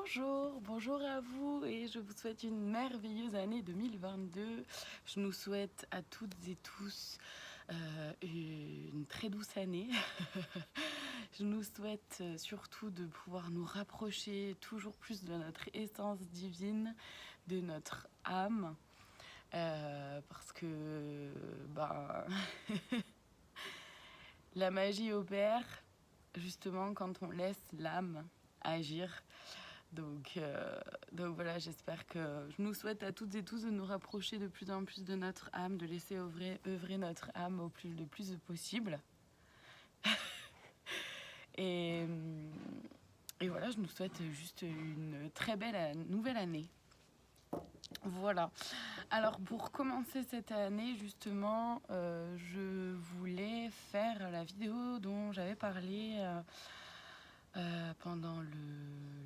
Bonjour à vous et je vous souhaite une merveilleuse année 2022. Je nous souhaite à toutes et tous une très douce année. Je nous souhaite surtout de pouvoir nous rapprocher toujours plus de notre essence divine, de notre âme, parce que la magie opère justement quand on laisse l'âme agir. Donc voilà, j'espère que je nous souhaite à toutes et tous de nous rapprocher de plus en plus de notre âme, de laisser œuvrer notre âme le plus possible. et, et voilà, je nous souhaite juste une très belle nouvelle année. Voilà. Alors pour commencer cette année, justement, je voulais faire la vidéo dont j'avais parlé pendant le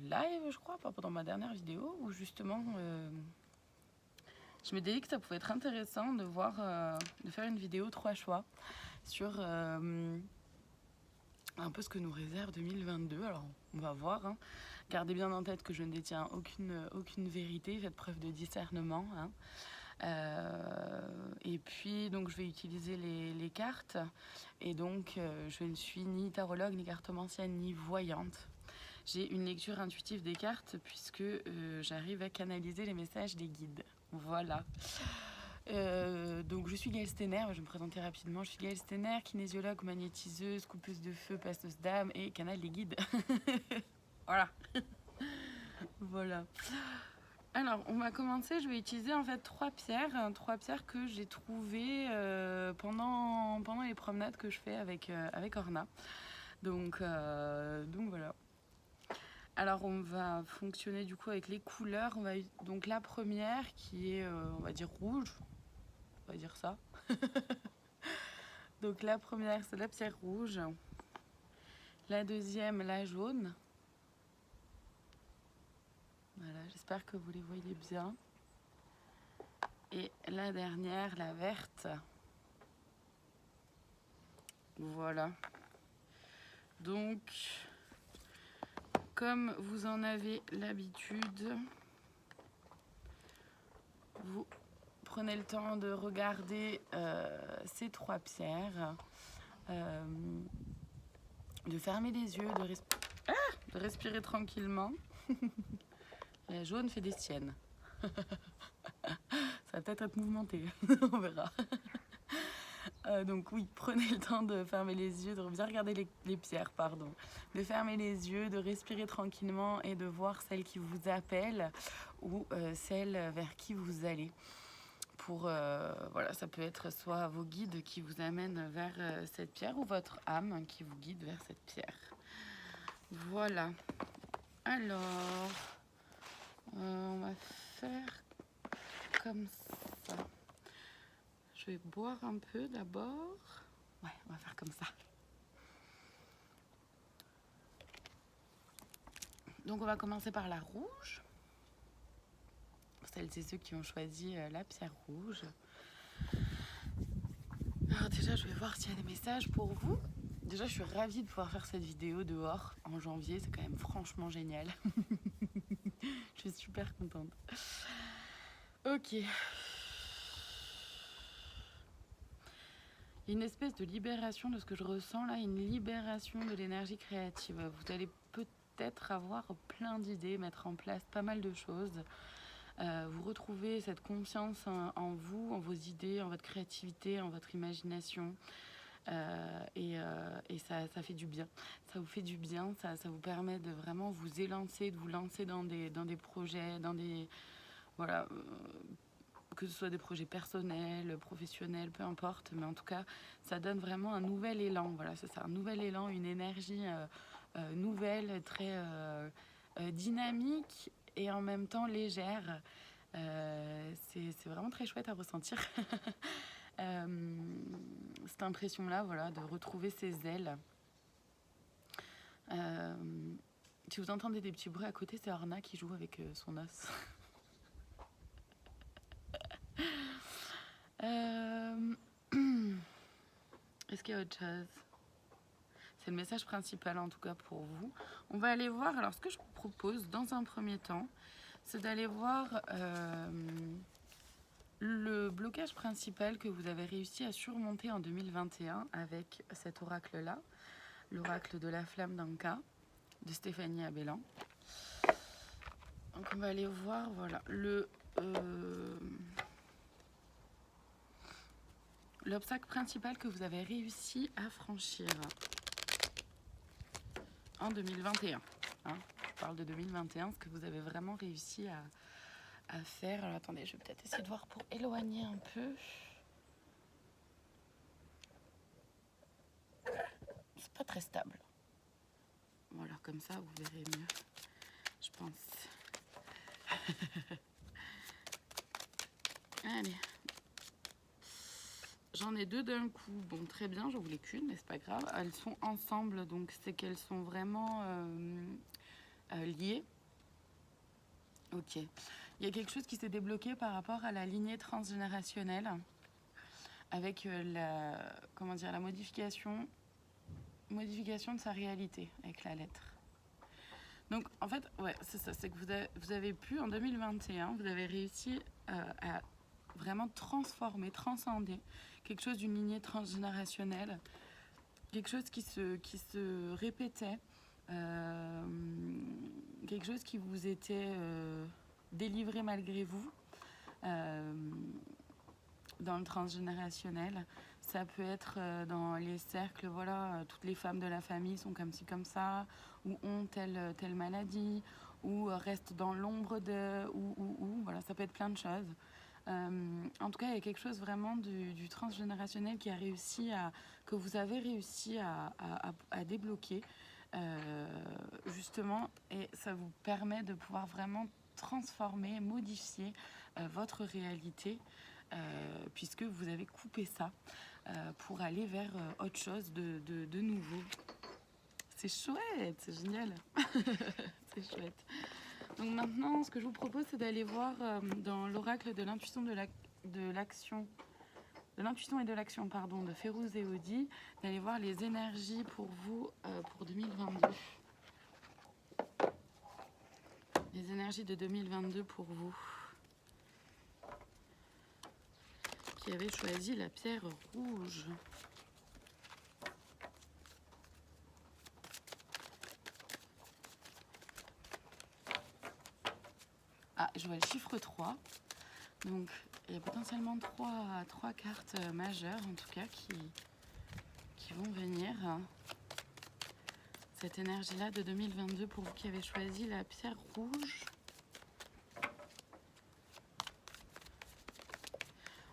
live, je crois, pendant ma dernière vidéo, où justement je m'étais dit que ça pouvait être intéressant de de faire une vidéo 3 choix sur un peu ce que nous réserve 2022. Alors on va voir, hein. Gardez bien en tête que je ne détiens aucune vérité, faites preuve de discernement, hein. Et puis donc je vais utiliser les cartes, et donc je ne suis ni tarologue, ni cartomancienne, ni voyante. J'ai une lecture intuitive des cartes puisque j'arrive à canaliser les messages des guides. Voilà. Donc je suis Gaëlle Stener, je vais me présenter rapidement. Je suis Gaëlle Stener, kinésiologue, magnétiseuse, coupeuse de feu, passeuse d'âme et canal des guides. Voilà. Voilà. Alors, on va commencer. Je vais utiliser en fait trois pierres que j'ai trouvées pendant les promenades que je fais avec Orna. Donc voilà. Alors, on va fonctionner du coup avec les couleurs. Donc la première qui est, on va dire rouge. On va dire ça. Donc la première, c'est la pierre rouge. La deuxième, la jaune. Voilà, j'espère que vous les voyez bien. Et la dernière, la verte. Voilà. Donc, comme vous en avez l'habitude, vous prenez le temps de regarder ces trois pierres, de fermer les yeux, de respirer tranquillement. La jaune fait des siennes. Ça va peut-être être mouvementé, on verra. Donc oui, prenez le temps de fermer les yeux, de bien regarder les pierres, pardon. De fermer les yeux, de respirer tranquillement et de voir celle qui vous appelle ou celle vers qui vous allez. Voilà, ça peut être soit vos guides qui vous amènent vers cette pierre ou votre âme qui vous guide vers cette pierre. Voilà. Alors, on va faire comme ça. Je vais boire un peu d'abord. Ouais, on va faire comme ça. Donc on va commencer par la rouge. Celles et ceux qui ont choisi la pierre rouge. Alors déjà, je vais voir s'il y a des messages pour vous. Déjà, je suis ravie de pouvoir faire cette vidéo dehors en janvier. C'est quand même franchement génial. Je suis super contente. Ok. Il y a une espèce de libération de ce que je ressens là, une libération de l'énergie créative. Vous allez peut-être avoir plein d'idées, mettre en place pas mal de choses. Vous retrouvez cette confiance en vous, en vos idées, en votre créativité, en votre imagination. Et ça fait du bien. Ça vous fait du bien, ça vous permet de vraiment vous élancer, de vous lancer dans des projets, voilà, que ce soit des projets personnels, professionnels, peu importe, mais en tout cas, ça donne vraiment un nouvel élan. Voilà, c'est ça, un nouvel élan, une énergie nouvelle, très dynamique et en même temps légère. C'est vraiment très chouette à ressentir. Cette impression-là, voilà, de retrouver ses ailes. Si vous entendez des petits bruits à côté, c'est Orna qui joue avec son os. Est-ce qu'il y a autre chose? C'est le message principal en tout cas pour vous. On va aller voir, alors ce que je vous propose dans un premier temps, c'est d'aller voir le blocage principal que vous avez réussi à surmonter en 2021 avec cet oracle-là, l'oracle de la flamme d'Anka, de Stéphanie Abellan. Donc on va aller voir, voilà, l'obstacle principal que vous avez réussi à franchir en 2021. Hein, je parle de 2021, ce que vous avez vraiment réussi à faire. Alors attendez, je vais peut-être essayer de voir pour éloigner un peu. C'est pas très stable. Voilà, comme ça vous verrez mieux, je pense. Allez. J'en ai deux d'un coup. Bon, très bien, j'en voulais qu'une, mais c'est pas grave. Elles sont ensemble, donc c'est qu'elles sont vraiment liées. Ok. Il y a quelque chose qui s'est débloqué par rapport à la lignée transgénérationnelle avec la modification de sa réalité avec la lettre. Donc, en fait, ouais, c'est ça. C'est que vous avez pu, en 2021, vous avez réussi à vraiment transformer, transcender quelque chose d'une lignée transgénérationnelle, quelque chose qui se répétait, quelque chose qui vous était délivré malgré vous dans le transgénérationnel. Ça peut être dans les cercles, voilà, toutes les femmes de la famille sont comme ci, comme ça, ou ont telle maladie, ou restent dans l'ombre de, ou, voilà, ça peut être plein de choses. En tout cas, il y a quelque chose vraiment du transgénérationnel que vous avez réussi à débloquer, justement, et ça vous permet de pouvoir vraiment transformer, modifier votre réalité, puisque vous avez coupé ça pour aller vers autre chose de nouveau. C'est chouette, c'est génial. C'est chouette. Donc maintenant, ce que je vous propose, c'est d'aller voir dans l'oracle de l'intuition de l'action, de l'intuition et de l'action, pardon, de Férouz et Audi, d'aller voir les énergies pour vous pour 2022. Les énergies de 2022 pour vous. Qui avez choisi la pierre rouge. Ah, je vois le chiffre 3. Donc, il y a potentiellement trois cartes majeures, en tout cas, qui vont venir. Cette énergie-là de 2022 pour vous qui avez choisi la pierre rouge.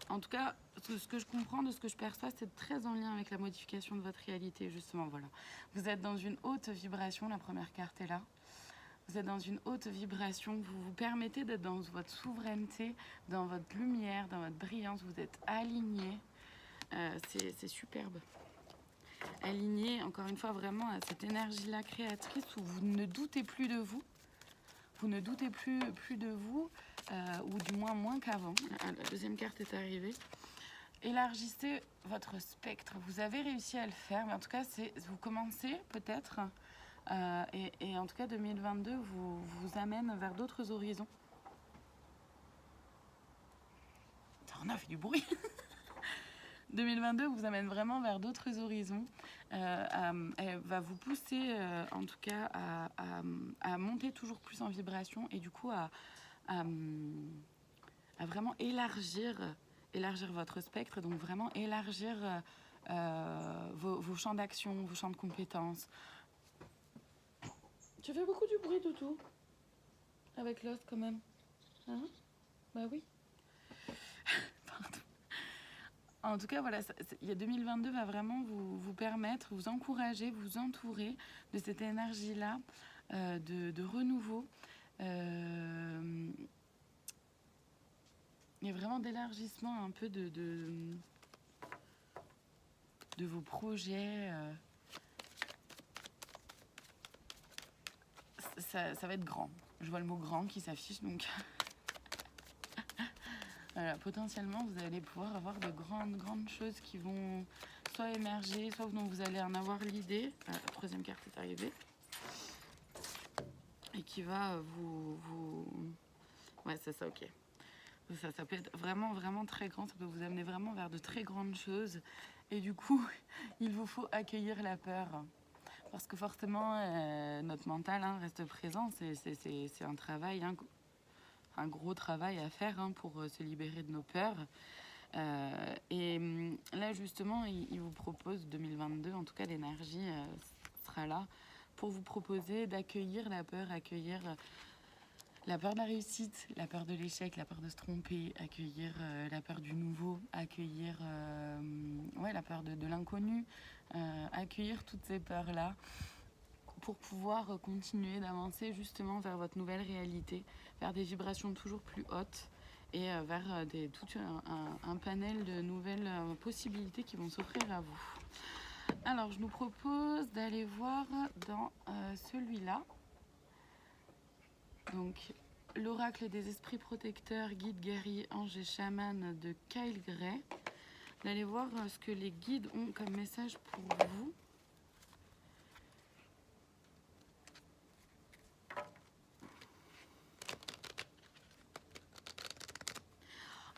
En tout cas, ce que je comprends, de ce que je perçois, c'est très en lien avec la modification de votre réalité, justement. Voilà. Vous êtes dans une haute vibration, la première carte est là. Vous êtes dans une haute vibration, vous vous permettez d'être dans votre souveraineté, dans votre lumière, dans votre brillance, vous êtes aligné. C'est superbe. Aligné, encore une fois, vraiment à cette énergie-là créatrice où vous ne doutez plus de vous. Vous ne doutez plus de vous, ou du moins qu'avant. La deuxième carte est arrivée. Élargissez votre spectre. Vous avez réussi à le faire, mais en tout cas, vous commencez peut-être... et en tout cas 2022 vous amène vers d'autres horizons. On a fait du bruit. 2022 vous amène vraiment vers d'autres horizons. Elle va vous pousser en tout cas à monter toujours plus en vibration et du coup à vraiment élargir votre spectre, donc vraiment élargir vos champs d'action, vos champs de compétences. Tu fais beaucoup du bruit, Toutou. Avec l'os, quand même. Hein? Bah oui. Pardon. En tout cas, voilà, 2022 va vraiment vous permettre, vous encourager, vous entourer de cette énergie-là de renouveau. Il y a vraiment d'élargissement un peu de vos projets. Ça va être grand. Je vois le mot grand qui s'affiche, donc voilà, potentiellement vous allez pouvoir avoir de grandes choses qui vont soit émerger, soit dont vous allez en avoir l'idée. La troisième carte est arrivée. Et qui va Ouais, c'est ça, ok. Ça peut être vraiment, vraiment très grand. Ça peut vous amener vraiment vers de très grandes choses. Et du coup, il vous faut accueillir la peur. Parce que forcément, notre mental reste présent. C'est un travail, un gros travail à faire pour se libérer de nos peurs. Et là, justement, il vous propose 2022, en tout cas, l'énergie sera là pour vous proposer d'accueillir la peur, accueillir la peur de la réussite, la peur de l'échec, la peur de se tromper, accueillir la peur du nouveau, accueillir la peur de l'inconnu, accueillir toutes ces peurs-là pour pouvoir continuer d'avancer justement vers votre nouvelle réalité, vers des vibrations toujours plus hautes et vers tout un panel de nouvelles possibilités qui vont s'offrir à vous. Alors, je nous propose d'aller voir dans celui-là. Donc, l'oracle des esprits protecteurs, guides, guerriers, anges et chamans de Kyle Gray. D'aller voir ce que les guides ont comme message pour vous.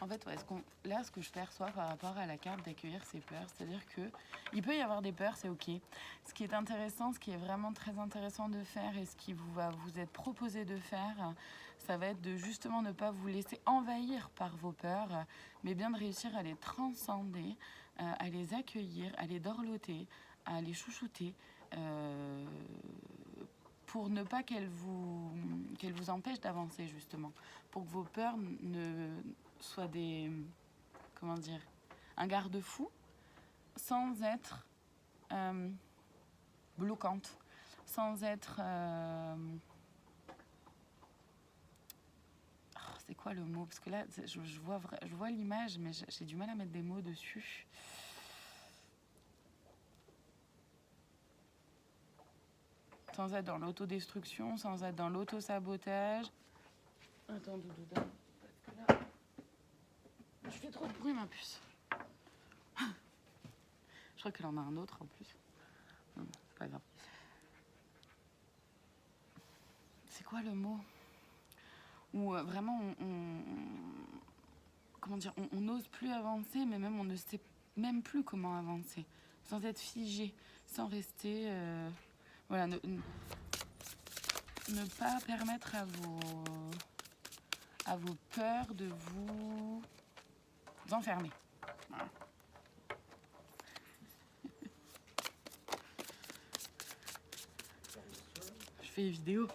En fait, là, ce que je perçois par rapport à la carte d'accueillir ses peurs, c'est-à-dire qu'il peut y avoir des peurs, c'est ok. Ce qui est intéressant, ce qui est vraiment très intéressant de faire et ce qui va vous être proposé de faire, ça va être de justement ne pas vous laisser envahir par vos peurs, mais bien de réussir à les transcender, à les accueillir, à les dorloter, à les chouchouter, pour ne pas qu'elles vous empêchent d'avancer justement, pour que vos peurs ne soient un garde-fou sans être bloquante, sans être c'est quoi le mot? Parce que là, je vois l'image, mais j'ai du mal à mettre des mots dessus. Sans être dans l'autodestruction, sans être dans l'autosabotage. Attends, Doudou, parce que là, je fais trop de bruit, ma puce. Je crois qu'elle en a un autre en plus. Non, c'est pas grave. C'est quoi le mot? Où vraiment on n'ose plus avancer, mais même on ne sait même plus comment avancer, sans être figé, sans rester, voilà, ne pas permettre à vos peurs de vous enfermer. Voilà. Je fais vidéo.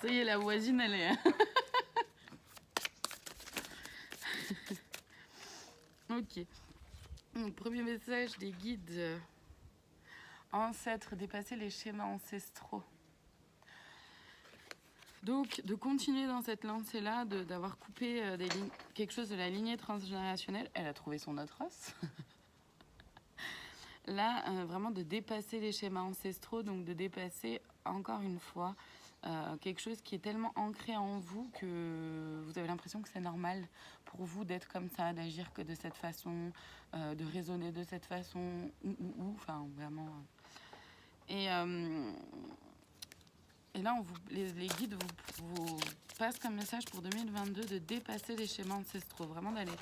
Ça y est, la voisine, elle est... Ok. Donc, premier message des guides. Ancêtres, dépasser les schémas ancestraux. Donc, de continuer dans cette lancée-là, d'avoir coupé quelque chose de la lignée transgénérationnelle. Elle a trouvé son autre os. Là, vraiment de dépasser les schémas ancestraux, donc de dépasser, encore une fois, quelque chose qui est tellement ancré en vous que vous avez l'impression que c'est normal pour vous d'être comme ça, d'agir que de cette façon, de raisonner de cette façon, enfin, vraiment. Et là, les guides vous passent comme message pour 2022 de dépasser les schémas ancestraux, vraiment d'aller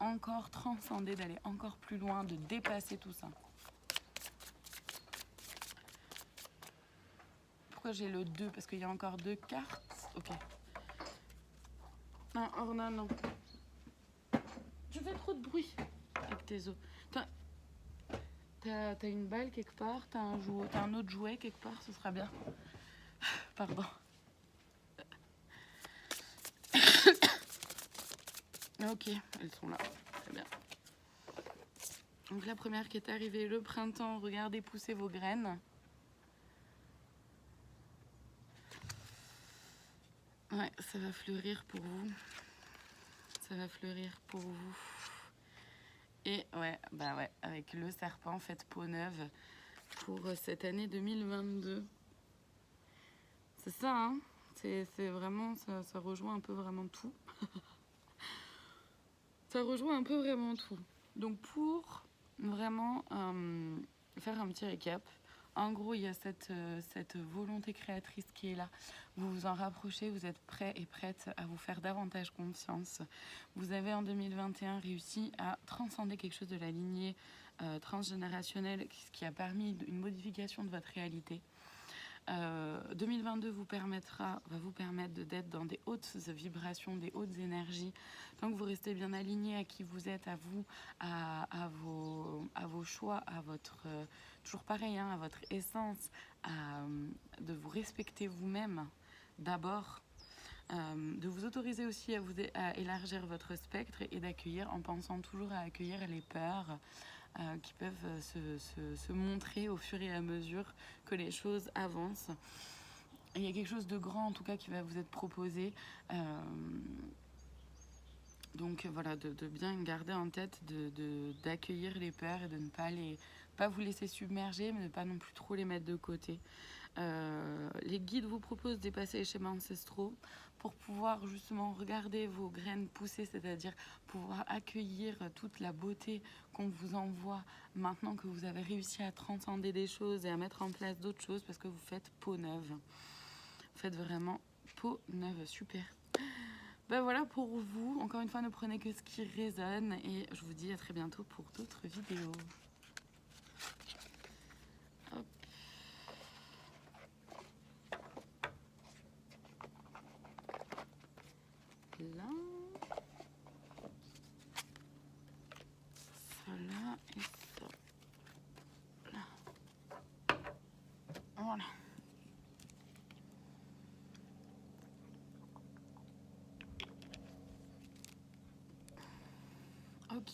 encore transcender, d'aller encore plus loin, de dépasser tout ça. Pourquoi j'ai le 2? Parce qu'il y a encore 2 cartes. Ok. Non, Orna, non. Tu fais trop de bruit avec tes os. T'as une balle quelque part, t'as un autre jouet quelque part, ce sera bien. Pardon. Ok, elles sont là. Très bien. Donc la première qui est arrivée, le printemps, regardez pousser vos graines. Ouais, ça va fleurir pour vous. Ça va fleurir pour vous. Et ouais, avec le serpent, faites peau neuve pour cette année 2022. C'est ça, hein? C'est vraiment, ça rejoint un peu vraiment tout. Ça rejoint un peu vraiment tout. Donc pour vraiment faire un petit récap, en gros, il y a cette volonté créatrice qui est là. Vous vous en rapprochez, vous êtes prêts et prêtes à vous faire davantage confiance. Vous avez en 2021 réussi à transcender quelque chose de la lignée transgénérationnelle, ce qui a permis une modification de votre réalité. 2022 va vous permettre d'être dans des hautes vibrations, des hautes énergies. Tant que vous restez bien aligné à qui vous êtes, à vous, à vos choix, à votre toujours pareil, hein, à votre essence, de vous respecter vous-même d'abord. De vous autoriser aussi à élargir votre spectre et d'accueillir en pensant toujours à accueillir les peurs qui peuvent se montrer au fur et à mesure que les choses avancent. Et il y a quelque chose de grand en tout cas qui va vous être proposé. Donc voilà, de bien garder en tête d'accueillir les peurs et de ne pas vous laisser submerger, mais de ne pas non plus trop les mettre de côté. Les guides vous proposent de dépasser les schémas ancestraux pour pouvoir justement regarder vos graines pousser, c'est-à-dire pouvoir accueillir toute la beauté qu'on vous envoie maintenant que vous avez réussi à transcender des choses et à mettre en place d'autres choses parce que vous faites peau neuve. Vous faites vraiment peau neuve, super. Ben voilà pour vous, encore une fois ne prenez que ce qui résonne et je vous dis à très bientôt pour d'autres vidéos. Hop. Là, ça là et ça là. Voilà. Ok.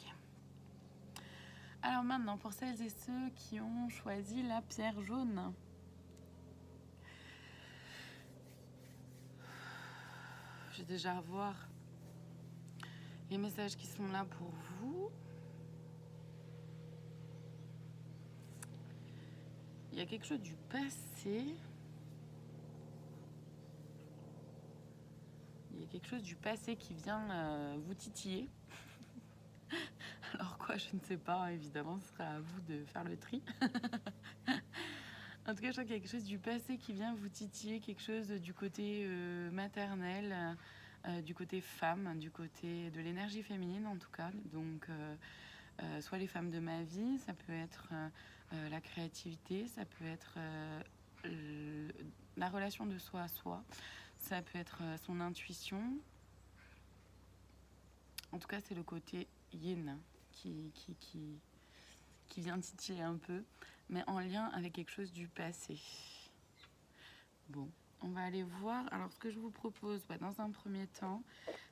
Alors maintenant, pour celles et ceux qui ont choisi la pierre jaune, je vais déjà revoir les messages qui sont là pour vous. Il y a quelque chose du passé. Il y a quelque chose du passé qui vient vous titiller. Alors quoi, je ne sais pas, évidemment, ce sera à vous de faire le tri. En tout cas, je crois qu'il y a quelque chose du passé qui vient vous titiller, quelque chose du côté maternel, du côté femme, du côté de l'énergie féminine en tout cas. Donc, soit les femmes de ma vie, ça peut être la créativité, ça peut être la relation de soi à soi, ça peut être son intuition. En tout cas, c'est le côté yin qui vient titiller un peu, mais en lien avec quelque chose du passé. Bon, on va aller voir. Alors, ce que je vous propose, dans un premier temps,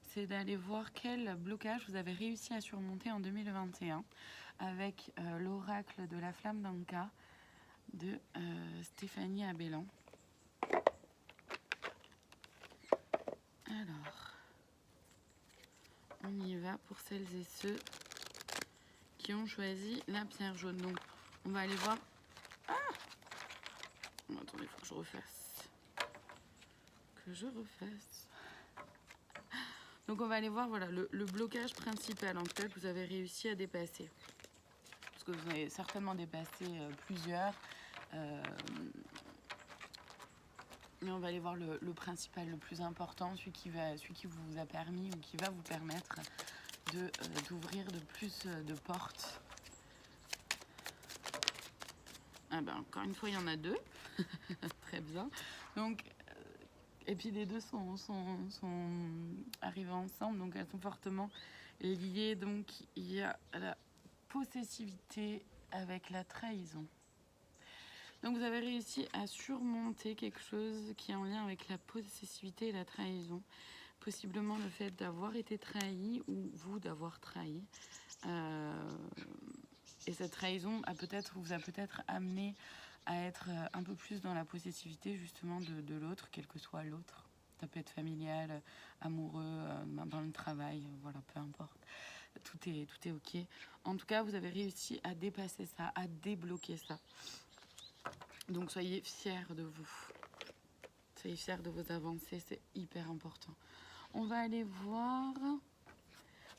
c'est d'aller voir quel blocage vous avez réussi à surmonter en 2021 avec l'oracle de la flamme d'Anka de Stéphanie Abellan. Alors, on y va pour celles et ceux qui ont choisi la pierre jaune. Donc, on va aller voir. Ah, attendez, il faut que je refasse. Donc, on va aller voir voilà, le blocage principal en tout cas que vous avez réussi à dépasser. Parce que vous avez certainement dépassé plusieurs. Mais on va aller voir le principal, le plus important, celui qui vous a permis ou qui va vous permettre d'ouvrir de plus de portes. Ah ben, encore une fois, il y en a deux. Très bien. Donc, et puis les deux sont arrivées ensemble, donc elles sont fortement liées. Donc, il y a la possessivité avec la trahison. Donc, vous avez réussi à surmonter quelque chose qui est en lien avec la possessivité et la trahison. Possiblement le fait d'avoir été trahi ou vous d'avoir trahi. Et cette trahison vous a peut-être amené à être un peu plus dans la possessivité justement de l'autre, quel que soit l'autre. Ça peut être familial, amoureux, dans le travail, voilà, peu importe. Tout est ok. En tout cas, vous avez réussi à dépasser ça, à débloquer ça. Donc soyez fiers de vous. soyez fiers de vos avancées, c'est hyper important. On va aller voir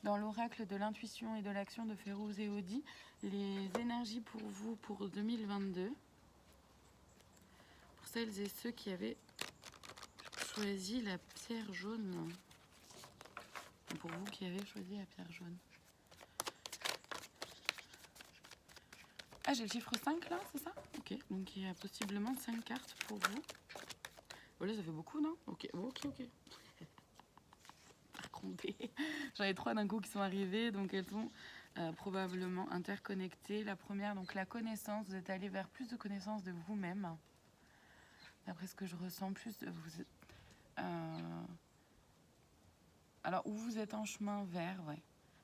dans l'oracle de l'intuition et de l'action de Férouz et Audi les énergies pour vous pour 2022. Pour celles et ceux qui avaient choisi la pierre jaune. Pour vous qui avez choisi la pierre jaune. Ah, j'ai le chiffre 5 là, c'est ça? Ok, donc il y a possiblement 5 cartes pour vous. Voilà, ça fait beaucoup, non? Ok. J'en ai 3 d'un coup qui sont arrivées, donc elles sont probablement interconnectées. La première, donc la connaissance, vous êtes allé vers plus de connaissance de vous-même. D'après ce que je ressens, plus de vous... Alors, où vous êtes en chemin vers, ouais.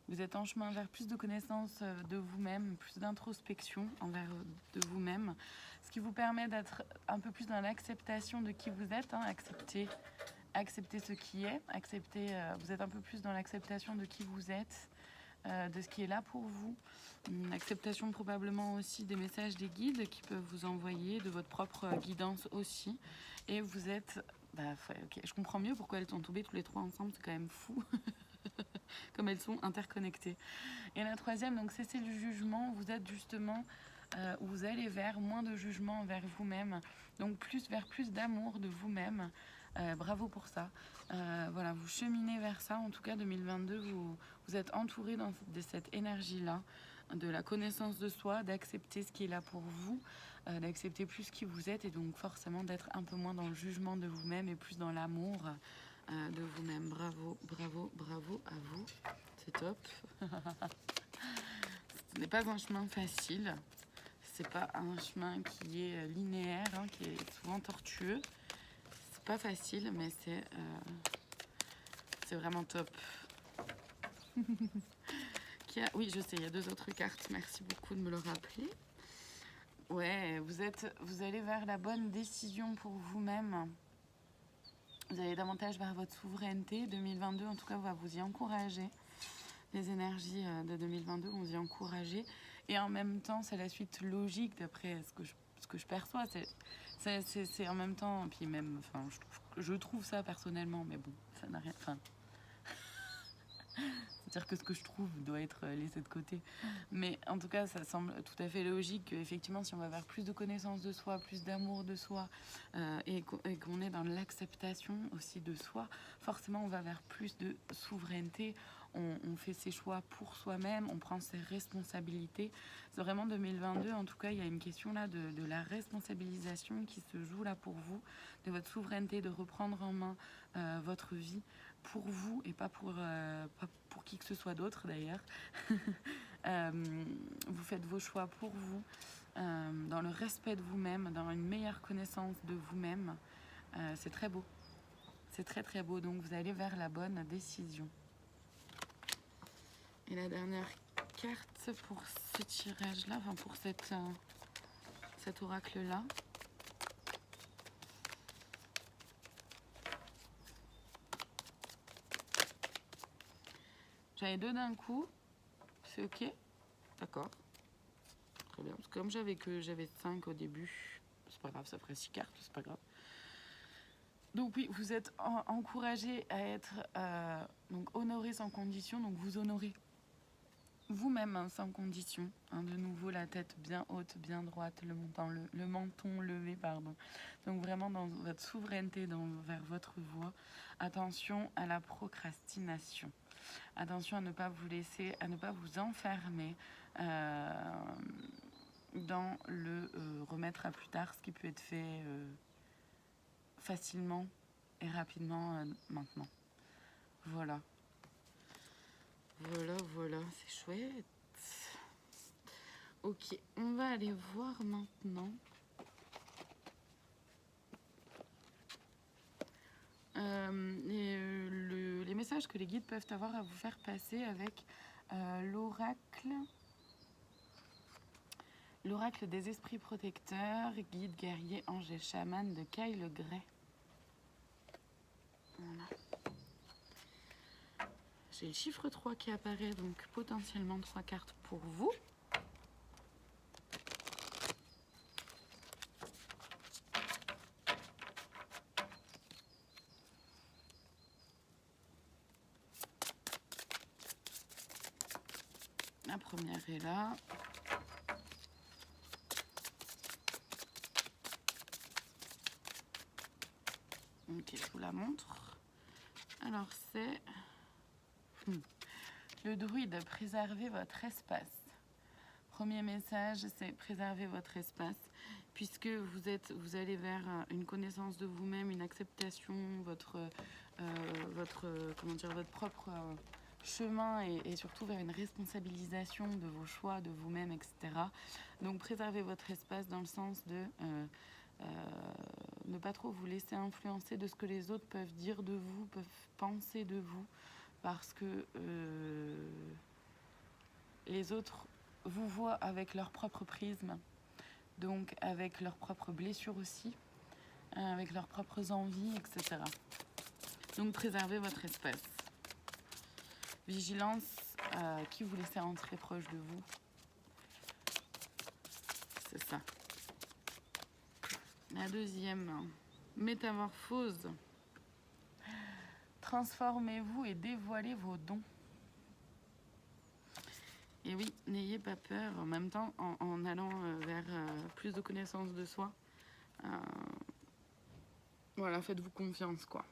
Vous êtes en chemin vers plus de connaissance de vous-même, plus d'introspection envers de vous-même, ce qui vous permet d'être un peu plus dans l'acceptation de qui vous êtes, hein, accepter ce qui est, vous êtes un peu plus dans l'acceptation de qui vous êtes, de ce qui est là pour vous, une acceptation probablement aussi des messages des guides qui peuvent vous envoyer, de votre propre guidance aussi, et vous êtes... ok, je comprends mieux pourquoi elles sont tombées tous les 3 ensemble, c'est quand même fou. Comme elles sont interconnectées. Et la troisième, donc cessez le jugement, vous êtes justement, vous allez vers moins de jugement envers vous-même, donc vers plus d'amour de vous-même. Bravo pour ça. Voilà, vous cheminez vers ça. En tout cas, 2022, vous êtes entouré de cette énergie-là, de la connaissance de soi, d'accepter ce qui est là pour vous, d'accepter plus qui vous êtes et donc forcément d'être un peu moins dans le jugement de vous-même et plus dans l'amour de vous-même. Bravo, bravo, bravo à vous. C'est top. Ce n'est pas un chemin facile. C'est pas un chemin qui est linéaire, hein, qui est souvent tortueux. C'est pas facile, mais c'est vraiment top. Oui, je sais, il y a 2 autres cartes. Merci beaucoup de me le rappeler. Ouais, vous allez vers la bonne décision pour vous-même. Vous allez davantage vers votre souveraineté. 2022, en tout cas, va vous y encourager. Les énergies de 2022 vont vous y encourager. Et en même temps, c'est la suite logique d'après ce que je perçois. C'est en même temps, puis même, enfin, je trouve ça personnellement, mais bon, ça n'a rien... Enfin, c'est-à-dire que ce que je trouve doit être laissé de côté. Mais en tout cas, ça semble tout à fait logique qu'effectivement, si on va vers plus de connaissance de soi, plus d'amour de soi, et qu'on est dans l'acceptation aussi de soi, forcément, on va vers plus de souveraineté. On fait ses choix pour soi-même, on prend ses responsabilités. C'est vraiment 2022, en tout cas, il y a une question là de la responsabilisation qui se joue là pour vous, de votre souveraineté, de reprendre en main votre vie pour vous et pas pour qui que ce soit d'autre d'ailleurs. Vous faites vos choix pour vous, dans le respect de vous-même, dans une meilleure connaissance de vous-même. C'est très beau. C'est très très beau, donc vous allez vers la bonne décision. Et la dernière carte pour ce tirage-là, enfin pour cet oracle-là. J'avais 2 d'un coup, c'est ok? D'accord. Très bien, parce que comme j'avais 5 au début, c'est pas grave, ça ferait 6 cartes, c'est pas grave. Donc oui, vous êtes encouragé à être donc honoré sans condition, donc vous honorez vous-même hein, sans condition. Hein, de nouveau, la tête bien haute, bien droite, le menton levé, pardon. Donc vraiment dans votre souveraineté, vers votre voie. Attention à la procrastination. Attention à ne pas vous laisser, à ne pas vous enfermer dans le remettre à plus tard, ce qui peut être fait facilement et rapidement maintenant. Voilà. Voilà, c'est chouette. Ok, on va aller voir maintenant. Les messages que les guides peuvent avoir à vous faire passer avec l'oracle des esprits protecteurs, guide, guerrier, ange et chaman de Kyle Gray. Voilà. J'ai le chiffre 3 qui apparaît, donc potentiellement 3 cartes pour vous. verrai là. Ok, je vous la montre. Alors c'est le druide, préservez votre espace. Premier message, c'est préserver votre espace, puisque vous allez vers une connaissance de vous-même, une acceptation, votre propre chemin et surtout vers une responsabilisation de vos choix, de vous-même, etc. Donc préservez votre espace dans le sens de ne pas trop vous laisser influencer de ce que les autres peuvent dire de vous, peuvent penser de vous, parce que les autres vous voient avec leur propre prisme, donc avec leurs propres blessures aussi, avec leurs propres envies, etc. Donc préservez votre espace. Vigilance à qui vous laissez entrer proche de vous. C'est ça. La deuxième, métamorphose. Transformez-vous et dévoilez vos dons. Et oui, n'ayez pas peur, en même temps, en allant vers plus de connaissance de soi. Voilà, faites-vous confiance, quoi.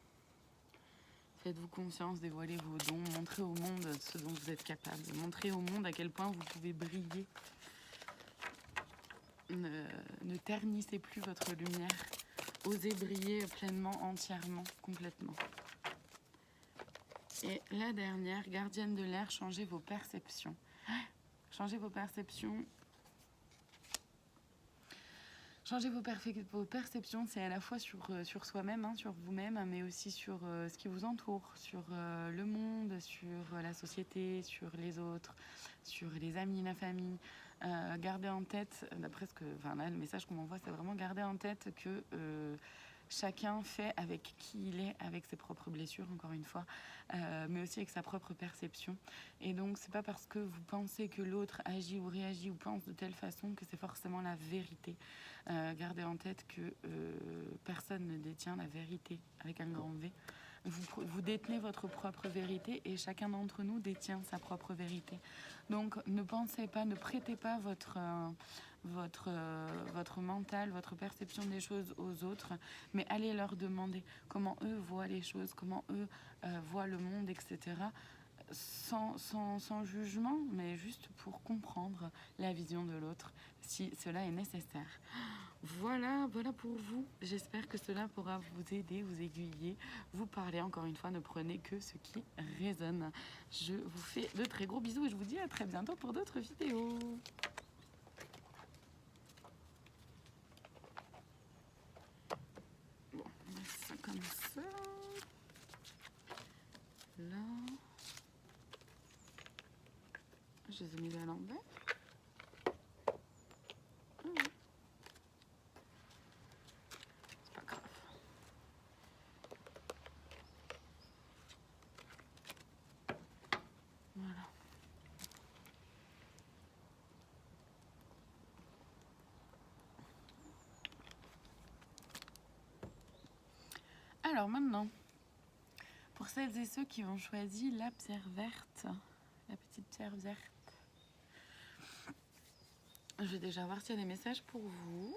Faites-vous confiance, dévoilez vos dons, montrez au monde ce dont vous êtes capable. Montrez au monde à quel point vous pouvez briller. Ne ternissez plus votre lumière. Osez briller pleinement, entièrement, complètement. Et la dernière, gardienne de l'air, changez vos perceptions. Changez vos perceptions. Changez vos perceptions, c'est à la fois sur soi-même, hein, sur vous-même, mais aussi sur ce qui vous entoure, sur le monde, sur la société, sur les autres, sur les amis, la famille. Gardez en tête, d'après ce que, enfin là, le message qu'on m'envoie, c'est vraiment garder en tête que chacun fait avec qui il est, avec ses propres blessures, encore une fois, mais aussi avec sa propre perception. Et donc, c'est pas parce que vous pensez que l'autre agit ou réagit ou pense de telle façon que c'est forcément la vérité. Gardez en tête que personne ne détient la vérité avec un grand V. Vous détenez votre propre vérité et chacun d'entre nous détient sa propre vérité. Donc ne pensez pas, ne prêtez pas votre mental, votre perception des choses aux autres, mais allez leur demander comment eux voient les choses, comment eux voient le monde, etc. Sans jugement, mais juste pour comprendre la vision de l'autre, si cela est nécessaire. Voilà pour vous. J'espère que cela pourra vous aider, vous aiguiller, vous parler. Encore une fois, ne prenez que ce qui résonne. Je vous fais de très gros bisous et je vous dis à très bientôt pour d'autres vidéos. Bon, on met ça comme ça. Là. Je les ai mis à l'envers. Voilà. Alors maintenant, pour celles et ceux qui ont choisi la pierre verte, la petite pierre verte, je vais déjà voir s'il y a des messages pour vous.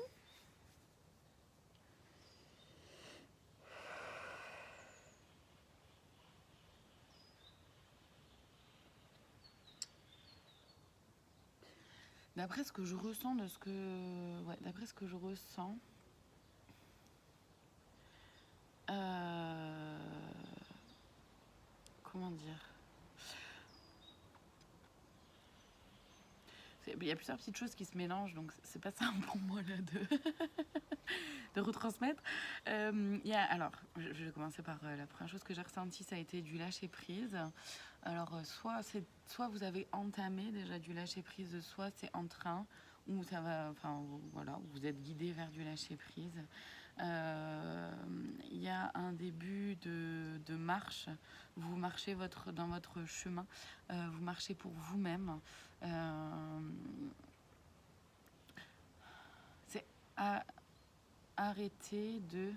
D'après ce que je ressens d'après ce que je ressens, comment dire, il y a plusieurs petites choses qui se mélangent, donc c'est pas simple pour moi là de retransmettre. Alors, je vais commencer par la première chose que j'ai ressentie, ça a été du lâcher prise. Alors, soit vous avez entamé déjà du lâcher prise, soit c'est en train, ou ça va, enfin voilà, vous êtes guidé vers du lâcher prise. Il y a un début de marche, vous marchez dans votre chemin, vous marchez pour vous-même. C'est arrêter de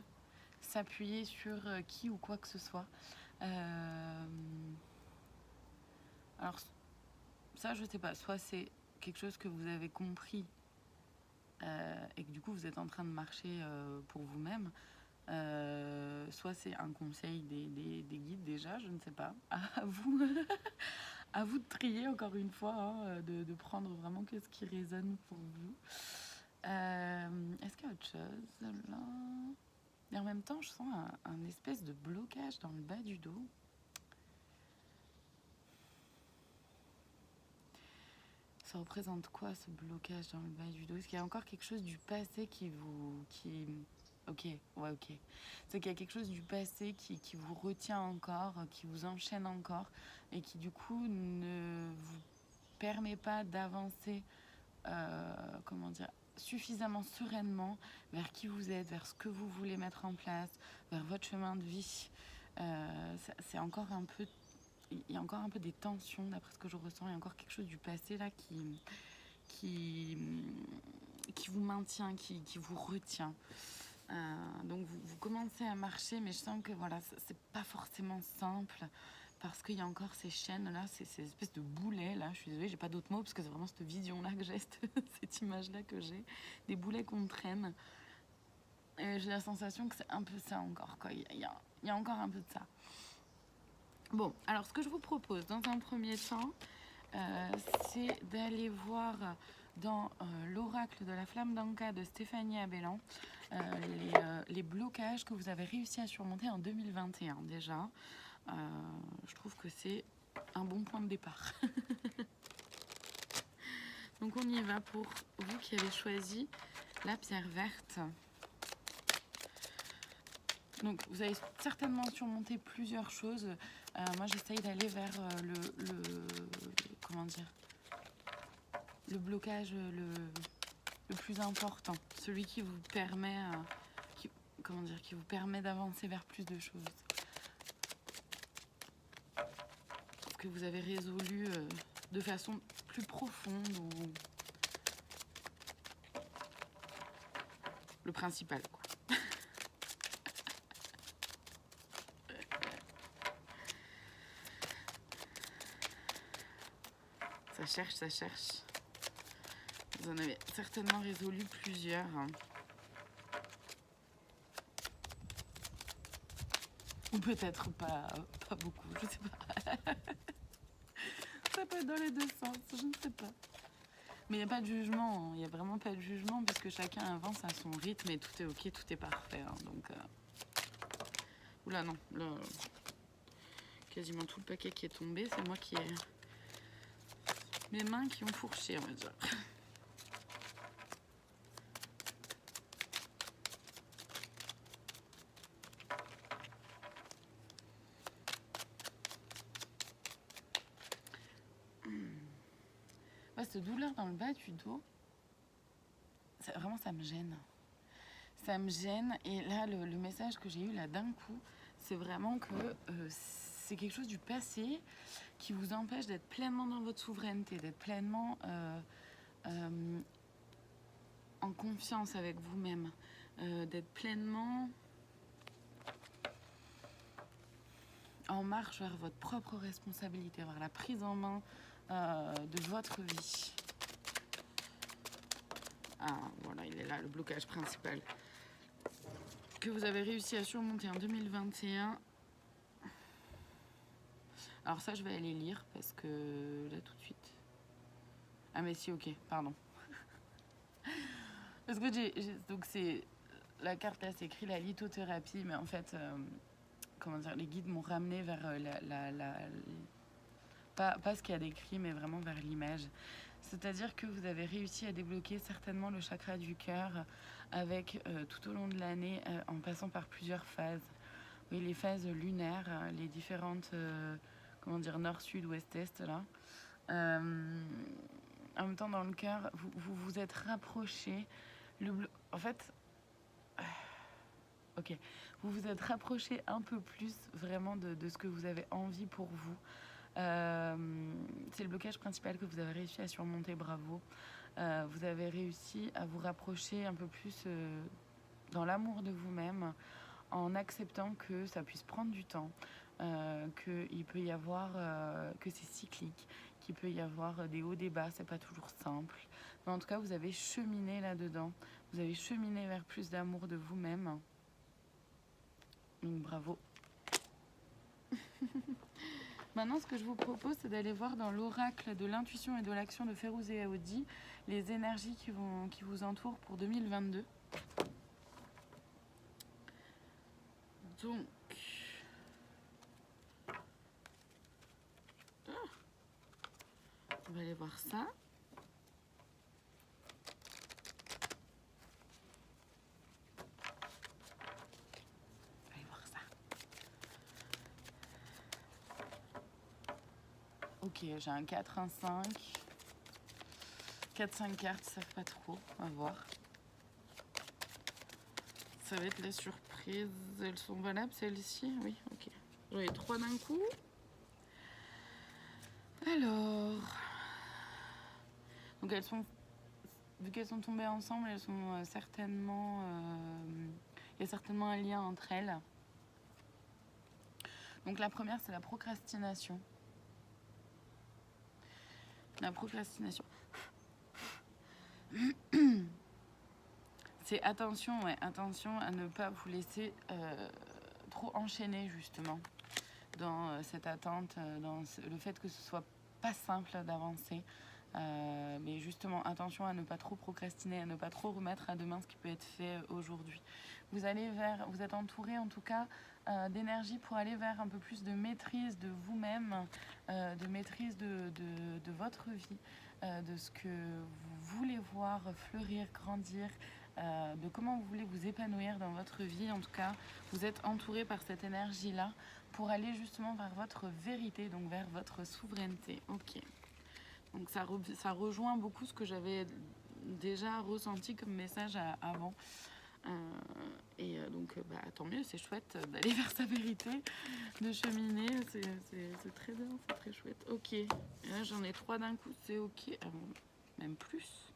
s'appuyer sur qui ou quoi que ce soit. Alors ça, je sais pas, soit c'est quelque chose que vous avez compris et que du coup vous êtes en train de marcher pour vous-même. Soit c'est un conseil des guides déjà, je ne sais pas, à vous, à vous de trier encore une fois, hein, de prendre vraiment que ce qui résonne pour vous. Est-ce qu'il y a autre chose là? Et en même temps, je sens un espèce de blocage dans le bas du dos. Ça représente quoi ce blocage dans le bas du dos? Est-ce qu'il y a encore quelque chose du passé qui vous... Ok, ouais, ok. C'est qu'il y a quelque chose du passé qui vous retient encore, qui vous enchaîne encore, et qui du coup ne vous permet pas d'avancer, comment dire, suffisamment sereinement vers qui vous êtes, vers ce que vous voulez mettre en place, vers votre chemin de vie. C'est encore un peu... Il y a encore un peu des tensions d'après ce que je ressens. Il y a encore quelque chose du passé là qui, qui vous maintient, qui vous retient. Donc vous commencez à marcher, mais je sens que voilà, c'est pas forcément simple parce qu'il y a encore ces chaînes là, ces espèces de boulets là. Je suis désolée, j'ai pas d'autres mots parce que c'est vraiment cette vision là que j'ai, cette image là que j'ai, des boulets qu'on traîne. Et j'ai la sensation que c'est un peu ça encore, quoi. Il y a encore un peu de ça. Bon, alors ce que je vous propose dans un premier temps, c'est d'aller voir dans l'oracle de la flamme d'Anka de Stéphanie Abellan les blocages que vous avez réussi à surmonter en 2021 déjà. Je trouve que c'est un bon point de départ. Donc on y va pour vous qui avez choisi la pierre verte. Donc vous avez certainement surmonté plusieurs choses. Moi j'essaye d'aller vers comment dire, le blocage le plus important, celui qui vous permet qui vous permet d'avancer vers plus de choses, que vous avez résolu de façon plus profonde, ou le principal quoi. Ça cherche. Vous en avez certainement résolu plusieurs. Ou peut-être pas beaucoup, je sais pas. Ça peut être dans les deux sens, je ne sais pas. Mais il n'y a pas de jugement, il n'y a vraiment pas de jugement puisque chacun avance à son rythme et tout est ok, tout est parfait. Hein, donc, oula non, là, quasiment tout le paquet qui est tombé, c'est moi qui ai... Mes mains qui ont fourché, on va dire. Ouais, cette douleur dans le bas du dos, vraiment ça me gêne. Ça me gêne et là le message que j'ai eu là d'un coup, c'est vraiment que c'est quelque chose du passé qui vous empêche d'être pleinement dans votre souveraineté, d'être pleinement en confiance avec vous-même, d'être pleinement en marche vers votre propre responsabilité, vers la prise en main de votre vie. Ah, voilà, il est là, le blocage principal que vous avez réussi à surmonter en 2021. Alors ça, je vais aller lire parce que là, tout de suite... Ah mais si, ok, pardon. Parce que donc c'est... La carte là, c'est écrit la lithothérapie, mais en fait, comment dire, les guides m'ont ramené vers pas ce qu'il y a d'écrit, mais vraiment vers l'image. C'est-à-dire que vous avez réussi à débloquer certainement le chakra du cœur avec tout au long de l'année, en passant par plusieurs phases. Oui, les phases lunaires, les différentes, comment dire, nord, sud, ouest, est, là. En même temps, dans le cœur, vous vous êtes rapproché. En fait, ok, vous vous êtes rapproché un peu plus vraiment de ce que vous avez envie pour vous. C'est le blocage principal que vous avez réussi à surmonter, bravo. Vous avez réussi à vous rapprocher un peu plus dans l'amour de vous-même, en acceptant que ça puisse prendre du temps, qu'il peut y avoir, que c'est cyclique, qu'il peut y avoir des hauts, des bas, c'est pas toujours simple. Mais en tout cas, vous avez cheminé là-dedans. Vous avez cheminé vers plus d'amour de vous-même. Donc bravo. Maintenant, ce que je vous propose, c'est d'aller voir dans l'oracle de l'intuition et de l'action de Férouz et Aoudi les énergies qui vous entourent pour 2022. Donc, on va aller voir ça. Ok, j'ai un 4, un 5. 4-5 cartes, ça fait pas trop. On va voir. Ça va être les surprises. Elles sont valables, celles-ci? Oui, ok. J'en ai 3 d'un coup. Alors. Donc elles sont. Vu qu'elles sont tombées ensemble, elles sont certainement. Il y a certainement un lien entre elles. Donc la première, c'est la procrastination. La procrastination. C'est attention, ouais, attention à ne pas vous laisser trop enchaîner justement dans cette attente, dans le fait que ce soit pas simple d'avancer. Mais justement, attention à ne pas trop procrastiner, à ne pas trop remettre à demain ce qui peut être fait aujourd'hui. Vous êtes entouré en tout cas d'énergie pour aller vers un peu plus de maîtrise de vous-même, de maîtrise de votre vie, de ce que vous voulez voir fleurir, grandir, de comment vous voulez vous épanouir dans votre vie. En tout cas, vous êtes entouré par cette énergie-là pour aller justement vers votre vérité, donc vers votre souveraineté. Ok. Donc ça rejoint beaucoup ce que j'avais déjà ressenti comme message avant. Donc tant mieux, c'est chouette d'aller vers sa vérité, de cheminer, c'est très bien, c'est très chouette. Ok, et là j'en ai 3 d'un coup, c'est ok. Même plus.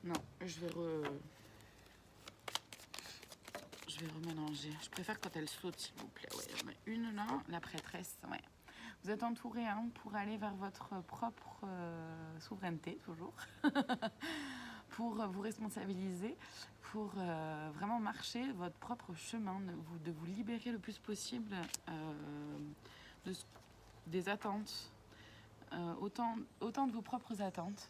Non, je vais remélanger. Je préfère quand elle saute, s'il vous plaît. Ouais, il y en a une là, la prêtresse, ouais. Vous êtes entouré pour aller vers votre propre souveraineté, toujours. Pour vous responsabiliser, pour vraiment marcher votre propre chemin, de vous libérer le plus possible des attentes, autant de vos propres attentes,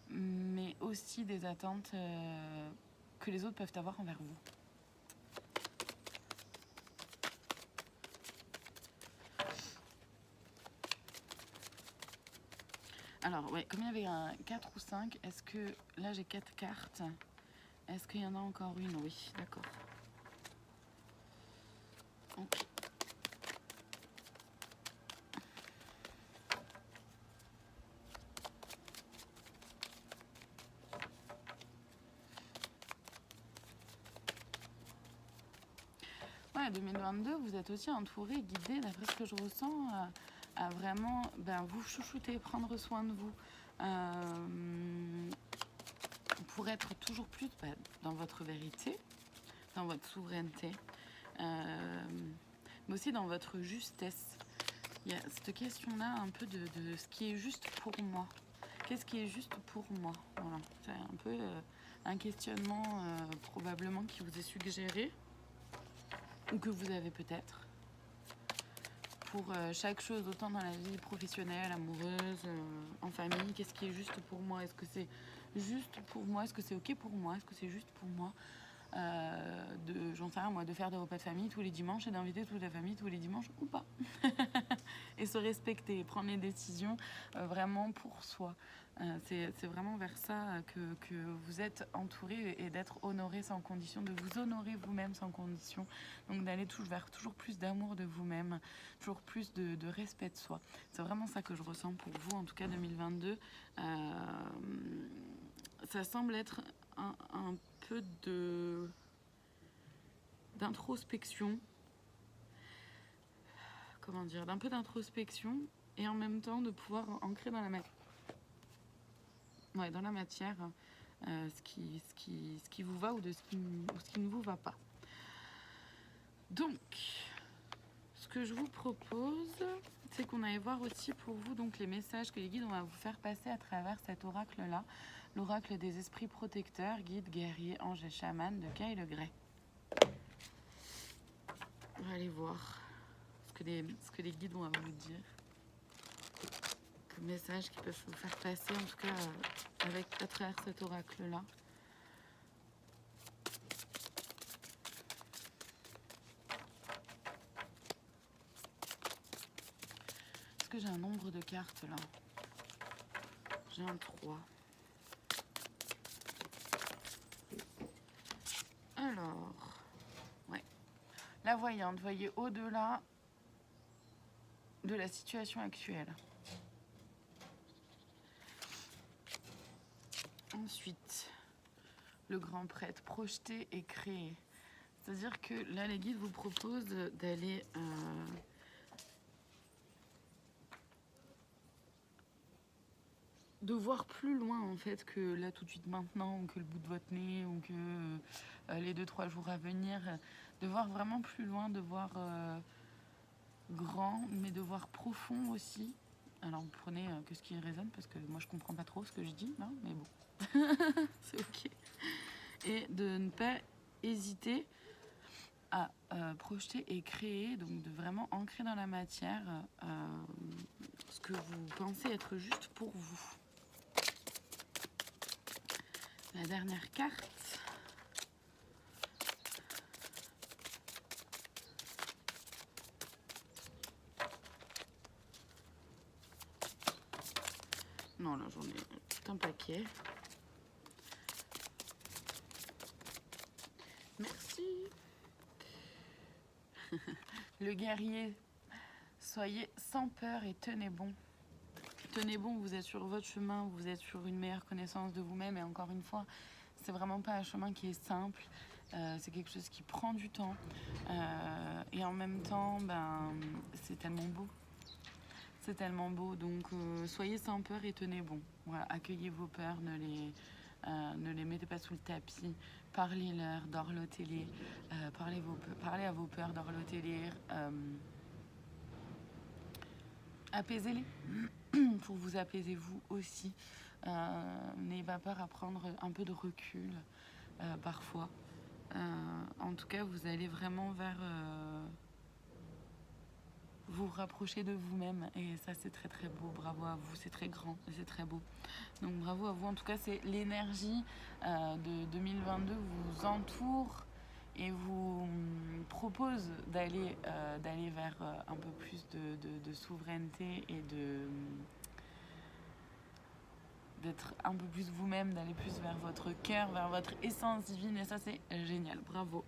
mais aussi des attentes que les autres peuvent avoir envers vous. Alors, ouais, comme il y avait un 4 ou 5, est-ce que... Là, j'ai 4 cartes. Est-ce qu'il y en a encore une? Oui, d'accord. Ok. Ouais, 2022, vous êtes aussi entouré, guidé, d'après ce que je ressens, à vraiment vous chouchouter, prendre soin de vous, pour être toujours plus dans votre vérité, dans votre souveraineté, mais aussi dans votre justesse. Il y a cette question-là un peu de ce qui est juste pour moi. Qu'est-ce qui est juste pour moi? Voilà, c'est un peu un questionnement probablement qui vous est suggéré, ou que vous avez peut-être, pour chaque chose, autant dans la vie professionnelle, amoureuse, en famille. Qu'est-ce qui est juste pour moi? Est-ce que c'est juste pour moi? Est-ce que c'est ok pour moi? Est-ce que c'est juste pour moi j'en sais rien moi, de faire des repas de famille tous les dimanches et d'inviter toute la famille tous les dimanches ou pas? Et se respecter, prendre les décisions vraiment pour soi. C'est vraiment vers ça que vous êtes entouré, et d'être honoré sans condition, de vous honorer vous-même sans condition. Donc d'aller vers toujours plus d'amour de vous-même, toujours plus de respect de soi. C'est vraiment ça que je ressens pour vous, en tout cas 2022. Ça semble être un peu d'introspection. Comment dire, d'un peu d'introspection, et en même temps de pouvoir ancrer dans la matière. Ouais, dans la matière, ce qui vous va ou ce qui ne vous va pas. Donc, ce que je vous propose, c'est qu'on aille voir aussi pour vous donc les messages que les guides vont vous faire passer à travers cet oracle-là, l'oracle des esprits protecteurs, guides, guerriers, anges et chamans de Kyle Gray. On va aller voir ce que les guides vont vous dire. Le message qu'ils peuvent vous faire passer, en tout cas à travers cet oracle-là. Est-ce que j'ai un nombre de cartes là? J'ai un 3. Alors, ouais. La voyante, voyez au-delà de la situation actuelle. Ensuite, le grand prêtre, projeter et créer. C'est-à-dire que là, les guides vous proposent d'aller de voir plus loin en fait que là tout de suite maintenant, ou que le bout de votre nez, ou que les 2-3 jours à venir, de voir vraiment plus loin, de voir grand, mais de voir profond aussi. Alors vous prenez que ce qui résonne, parce que moi je comprends pas trop ce que je dis, non, mais bon, c'est ok. Et de ne pas hésiter à projeter et créer, donc de vraiment ancrer dans la matière ce que vous pensez être juste pour vous. La dernière carte. Non, là j'en ai tout un paquet. Merci. Le guerrier, soyez sans peur et tenez bon. Tenez bon, vous êtes sur votre chemin, vous êtes sur une meilleure connaissance de vous-même. Et encore une fois, c'est vraiment pas un chemin qui est simple. C'est quelque chose qui prend du temps. Et en même temps, c'est tellement beau. C'est tellement beau. Donc, soyez sans peur et tenez bon. Voilà, accueillez vos peurs, ne les mettez pas sous le tapis. Parlez-leur, dorlotez-les. Parlez à vos peurs, dorlotez-les. Apaisez-les pour vous apaiser vous aussi. N'ayez pas peur à prendre un peu de recul parfois. En tout cas, vous allez vraiment vers vous rapprocher de vous-même et ça c'est très très beau. Bravo à vous, c'est très grand et c'est très beau. Donc bravo à vous. En tout cas, c'est l'énergie de 2022 vous entoure et vous propose d'aller vers un peu plus de souveraineté et d'être un peu plus vous-même, d'aller plus vers votre cœur, vers votre essence divine, et ça c'est génial, bravo.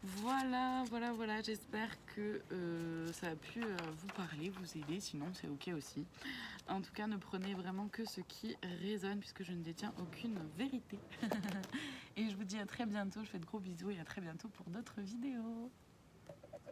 Voilà, j'espère que ça a pu vous parler, vous aider, sinon c'est ok aussi. En tout cas, ne prenez vraiment que ce qui résonne, puisque je ne détiens aucune vérité. Et je vous dis à très bientôt, je fais de gros bisous et à très bientôt pour d'autres vidéos.